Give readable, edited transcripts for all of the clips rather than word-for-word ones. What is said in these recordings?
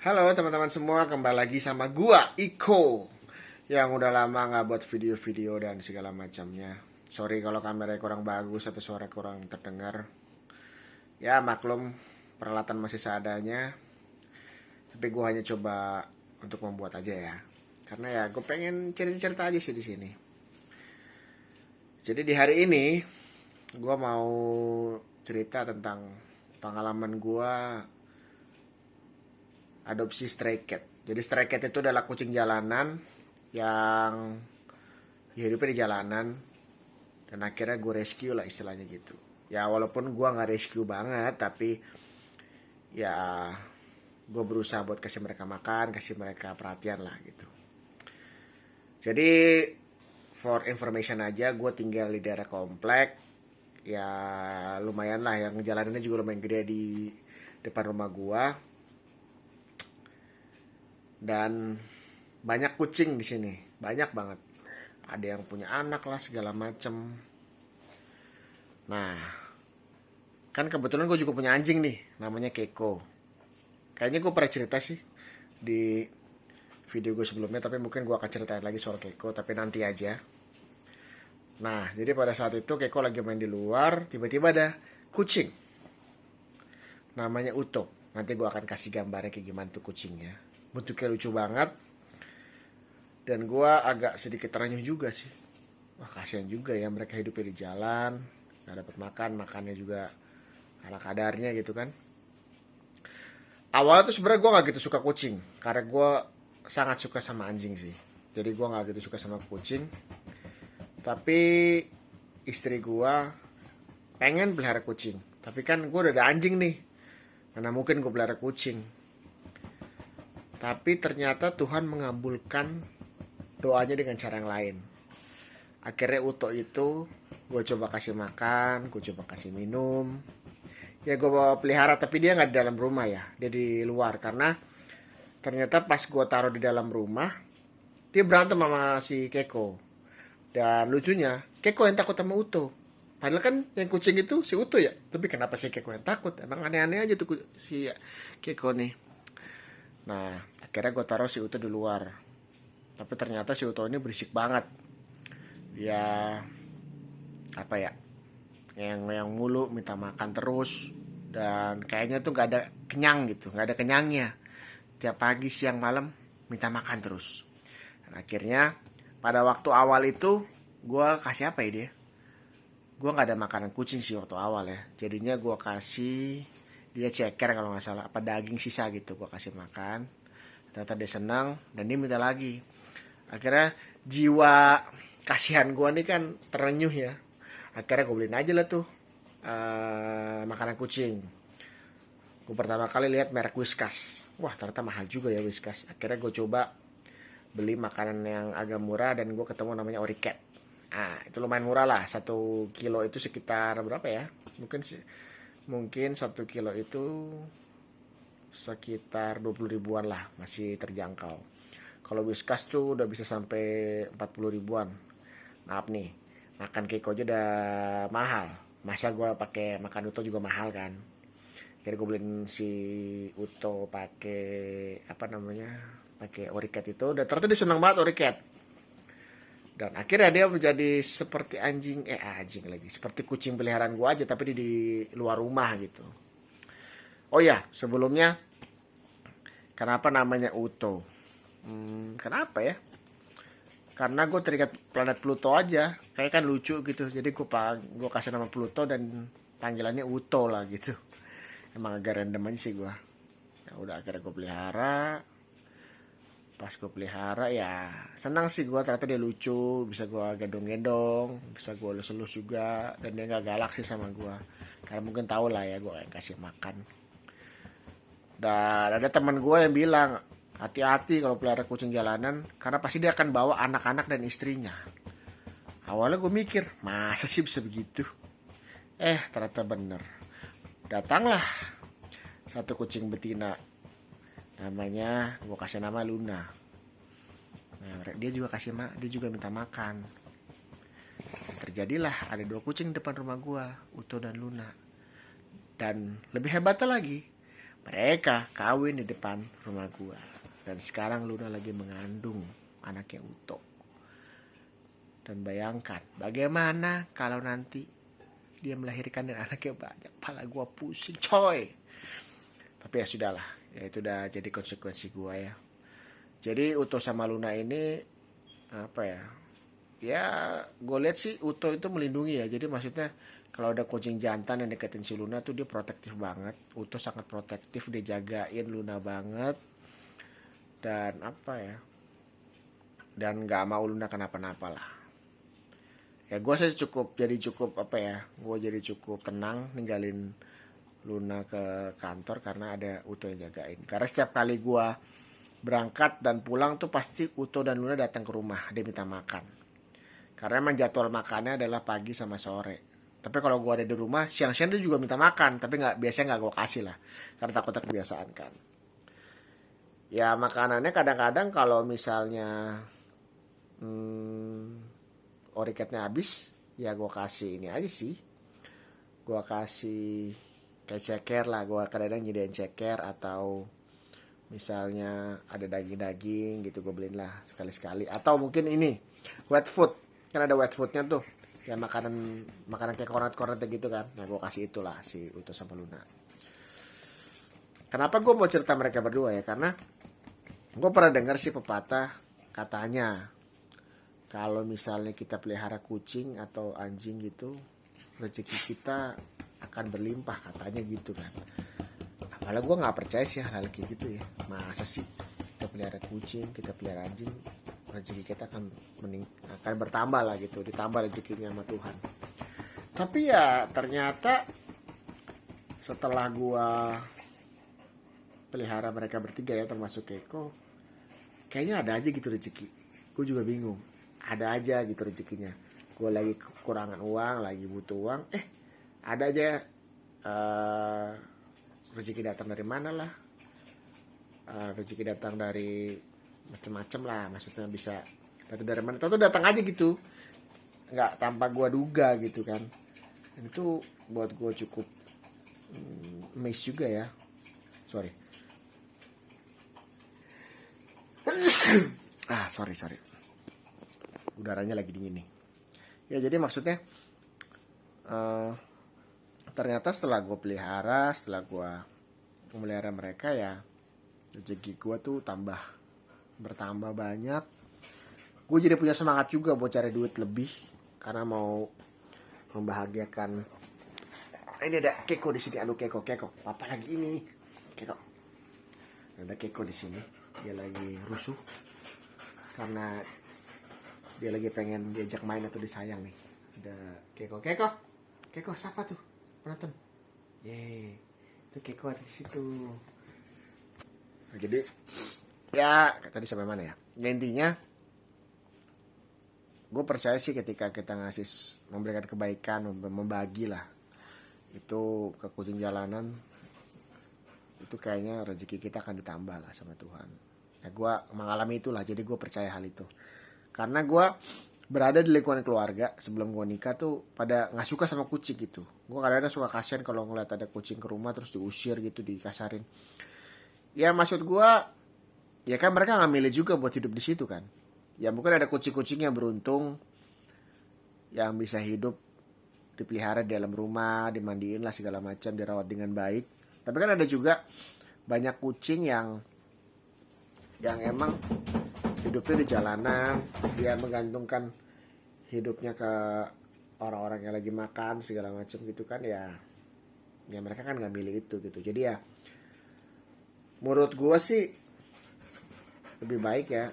Halo teman-teman semua, kembali lagi sama gua, Iko. Yang udah lama nggak buat video-video dan segala macamnya. Sorry kalau kameranya kurang bagus atau suara kurang terdengar. Ya maklum, peralatan masih seadanya. Tapi gua hanya coba untuk membuat aja ya. Karena ya gue pengen cerita-cerita aja sih di sini. Jadi di hari ini, gua mau cerita tentang pengalaman gua adopsi stray cat. Jadi stray cat itu adalah kucing jalanan yang hidupnya di jalanan dan akhirnya gue rescue lah istilahnya gitu. Ya walaupun gue nggak rescue banget tapi ya gue berusaha buat kasih mereka makan, kasih mereka perhatian lah gitu. Jadi for information aja, gue tinggal di daerah komplek. Ya lumayan lah, yang jalanannya juga lumayan gede di depan rumah gue. Dan banyak kucing di sini, banyak banget. Ada yang punya anak lah segala macem. Nah, kan kebetulan gue juga punya anjing nih, namanya Keiko. Kayaknya gue pernah cerita sih di video gue sebelumnya, tapi mungkin gue akan ceritain lagi soal Keiko, tapi nanti aja. Nah, jadi pada saat itu Keiko lagi main di luar, tiba-tiba ada kucing, namanya Uto. Nanti gue akan kasih gambarnya kayak gimana tuh kucingnya. Bentuknya lucu banget, dan gue agak sedikit terenyuh juga sih. Wah kasihan juga ya mereka hidupnya di jalan, nggak dapat makan, makannya juga ala kadarnya gitu kan. Awalnya tuh sebenarnya gue nggak gitu suka kucing, karena gue sangat suka sama anjing sih. Jadi gue nggak gitu suka sama kucing. Tapi istri gue pengen pelihara kucing. Tapi kan gue udah ada anjing nih, mana mungkin gue pelihara kucing. Tapi ternyata Tuhan mengabulkan doanya dengan cara yang lain. Akhirnya Uto itu gue coba kasih makan, gue coba kasih minum. Ya gue bawa pelihara, tapi dia nggak di dalam rumah ya, dia di luar. Karena ternyata pas gue taruh di dalam rumah, dia berantem sama si Keko. Dan lucunya, Keko yang takut sama Uto. Padahal kan yang kucing itu si Uto ya. Tapi kenapa si Keko yang takut? Emang aneh-aneh aja tuh si Keko nih. Nah, akhirnya gue taruh si Uto di luar. Tapi ternyata si Uto ini berisik banget. Ya, apa ya? Yang mulu minta makan terus, dan kayaknya tuh nggak ada kenyang gitu, nggak ada kenyangnya. Tiap pagi siang malam minta makan terus. Dan akhirnya pada waktu awal itu gue kasih apa ya dia, gue nggak ada makanan kucing sih waktu awal ya. Jadinya gue kasih dia ceker kalau nggak salah, apa daging sisa gitu gue kasih makan. Ternyata dia senang dan dia minta lagi. Akhirnya jiwa kasihan gue nih kan terenyuh ya. Akhirnya gue beliin aja lah tuh makanan kucing. Gue pertama kali lihat merek Whiskas. Wah ternyata mahal juga ya Whiskas. Akhirnya gue coba beli makanan yang agak murah dan gue ketemu namanya Oricat. Ah itu lumayan murah lah. 1 kilo itu sekitar berapa ya? Mungkin 1 kilo itu sekitar 20 ribuan lah, masih terjangkau. Kalau Whiskas tuh udah bisa sampai 40 ribuan. Maaf nih, makan Keiko aja udah mahal. Masa gue pakai makan Uto juga mahal kan. Jadi gue beliin si Uto pakai apa namanya, pakai Oricat itu. Dan ternyata dia senang banget Oricat. Dan akhirnya dia menjadi seperti anjing lagi, seperti kucing peliharaan gue aja, tapi di luar rumah gitu. Oh ya, sebelumnya kenapa namanya Uto? Kenapa ya? Karena gue teringat planet Pluto aja, kayak kan lucu gitu. Jadi gue kasih nama Pluto dan panggilannya Uto lah gitu. Emang agak random aja sih gue. Ya udah akhirnya gue pelihara. Pas gue pelihara ya senang sih gue, ternyata dia lucu, bisa gue gendong-gendong, bisa gue elus-elus juga, dan dia nggak galak sih sama gue. Karena mungkin tau lah ya gue yang kasih makan. Dan ada teman gue yang bilang, hati-hati kalau pelihara kucing jalanan, karena pasti dia akan bawa anak-anak dan istrinya. Awalnya gue mikir, masa sih bisa begitu? Ternyata bener. Datanglah satu kucing betina. Namanya, gue kasih nama Luna. Nah, dia juga minta makan. Terjadilah ada 2 kucing depan rumah gue, Uto dan Luna. Dan lebih hebatnya lagi, Mereka kawin di depan rumah gua. Dan sekarang Luna lagi mengandung anaknya Uto. Dan bayangkan bagaimana kalau nanti dia melahirkan dan anaknya banyak. Pala gua pusing coy. Tapi ya sudahlah, ya itu udah jadi konsekuensi gua ya. Jadi Uto sama Luna ini apa ya? Ya gue lihat sih Uto itu melindungi ya. Jadi maksudnya kalau ada kucing jantan yang deketin si Luna tuh dia protektif banget. Uto sangat protektif, dia jagain Luna banget. Dan apa ya? Dan nggak mau Luna kenapa-napa lah. Ya gue sih cukup apa ya? Gue jadi cukup tenang ninggalin Luna ke kantor karena ada Uto yang jagain. Karena setiap kali gue berangkat dan pulang tuh pasti Uto dan Luna datang ke rumah, dia minta makan. Karena emang jadwal makannya adalah pagi sama sore. Tapi kalau gue ada di rumah, siang-siang dia juga minta makan. Tapi biasanya nggak gue kasih lah. Karena takutnya kebiasaan kan. Ya makanannya kadang-kadang kalau misalnya oriketnya habis, ya gue kasih ini aja sih. Gue kasih kayak ceker lah. Gue kadang-kadang nyediain ceker atau misalnya ada daging-daging gitu gue beliin lah sekali-sekali. Atau mungkin ini wet food. Kan ada wet foodnya tuh. Ya makanan kayak kornet-kornet gitu kan. Nah gue kasih itulah si Uto sama Luna. Kenapa gue mau cerita mereka berdua ya? Karena gue pernah dengar sih pepatah katanya kalau misalnya kita pelihara kucing atau anjing gitu, rezeki kita akan berlimpah katanya gitu kan. Malah gue nggak percaya sih hal kayak gitu ya. Masa sih kita pelihara kucing, kita pelihara anjing, rezeki kita akan bertambah lah gitu, ditambah rezekinya sama Tuhan. Tapi ya ternyata setelah gue pelihara mereka bertiga ya termasuk Keiko, kayaknya ada aja gitu rezeki. Gue juga bingung, ada aja gitu rezekinya. Gue lagi kekurangan uang, lagi butuh uang, ada aja rezeki datang dari mana lah. Rezeki datang dari macam-macam lah, maksudnya bisa datang dari mana, tahu datang aja gitu, nggak tanpa gue duga gitu kan. Dan itu buat gue cukup amazed juga ya. Sorry. Sorry. Udaranya lagi dingin nih. Ya jadi maksudnya ternyata setelah gue pelihara, setelah gue memelihara mereka ya rezeki gue tuh bertambah banyak. Gue jadi punya semangat juga buat cari duit lebih karena mau membahagiakan. Ini ada Keiko di sini. Aduh Keiko, apa lagi ini? Keiko. Ada Keiko di sini. Dia lagi rusuh karena dia lagi pengen diajak main atau disayang nih. Ada Keiko siapa tuh? Penonton. Itu Keiko ada di situ. Nah, jadi ya tadi sampai mana ya? Ya intinya gue percaya sih ketika kita memberikan kebaikan, membagi lah itu ke kucing jalanan, itu kayaknya rezeki kita akan ditambah lah sama Tuhan. Nah gue mengalami itulah, jadi gue percaya hal itu. Karena gue berada di lingkungan keluarga sebelum gue nikah tuh pada nggak suka sama kucing gitu. Gue kadang-kadang suka kasihan kalau ngeliat ada kucing ke rumah terus diusir gitu, dikasarin. Ya maksud gue, ya kan mereka nggak milih juga buat hidup di situ kan. Ya mungkin ada kucing-kucing yang beruntung yang bisa hidup dipelihara di dalam rumah, dimandiin lah segala macam, dirawat dengan baik. Tapi kan ada juga banyak kucing yang emang hidupnya di jalanan, dia menggantungkan hidupnya ke orang-orang yang lagi makan segala macam gitu kan ya mereka kan nggak milih itu gitu. Jadi ya menurut gue sih lebih baik ya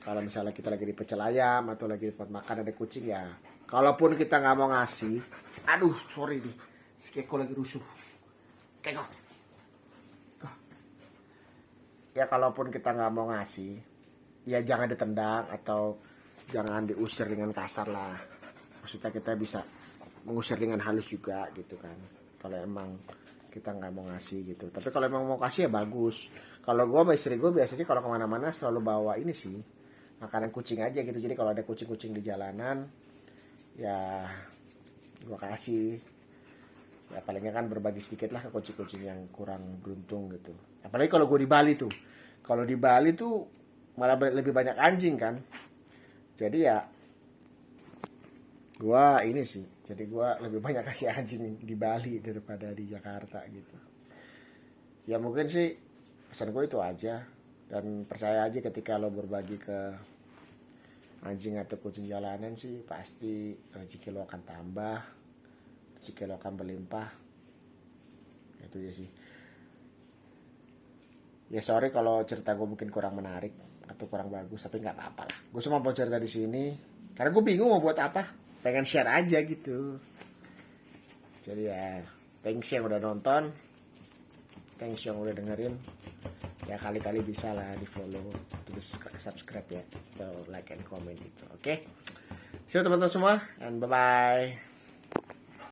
kalau misalnya kita lagi di pecel ayam atau lagi buat makan ada kucing ya, kalaupun kita nggak mau ngasih, aduh sorry nih, si Keiko lagi rusuh. Keiko. Ya kalaupun kita nggak mau ngasih, ya jangan ditendang atau jangan diusir dengan kasar lah. Maksudnya kita bisa mengusir dengan halus juga gitu kan. Kalau emang kita nggak mau ngasih gitu. Tapi kalau emang mau kasih ya bagus. Kalau gue sama istri gue biasanya kalau kemana-mana selalu bawa ini sih, makanan kucing aja gitu. Jadi kalau ada kucing-kucing di jalanan, ya gue kasih. Ya palingnya kan berbagi sedikit lah ke kucing-kucing yang kurang beruntung gitu. Apalagi kalau gue di Bali tuh. Kalau di Bali tuh malah lebih banyak anjing kan. Jadi ya gue ini sih. Jadi gue lebih banyak kasih anjing di Bali daripada di Jakarta gitu. Ya mungkin sih pesan gue itu aja. Dan percaya aja ketika lo berbagi ke anjing atau kucing jalanan sih pasti rezeki lo akan tambah, rezeki lo akan berlimpah. Itu ya sih. Ya sorry kalau cerita gue mungkin kurang menarik atau kurang bagus, tapi nggak apa-apa lah. Gue cuma mau cerita di sini karena gue bingung mau buat apa. Pengen share aja gitu. Jadi ya thanks yang udah nonton, thanks yang udah dengerin. Ya kali-kali bisa lah di follow, terus subscribe ya, atau like and comment gitu. Oke. See you teman-teman semua, and bye bye.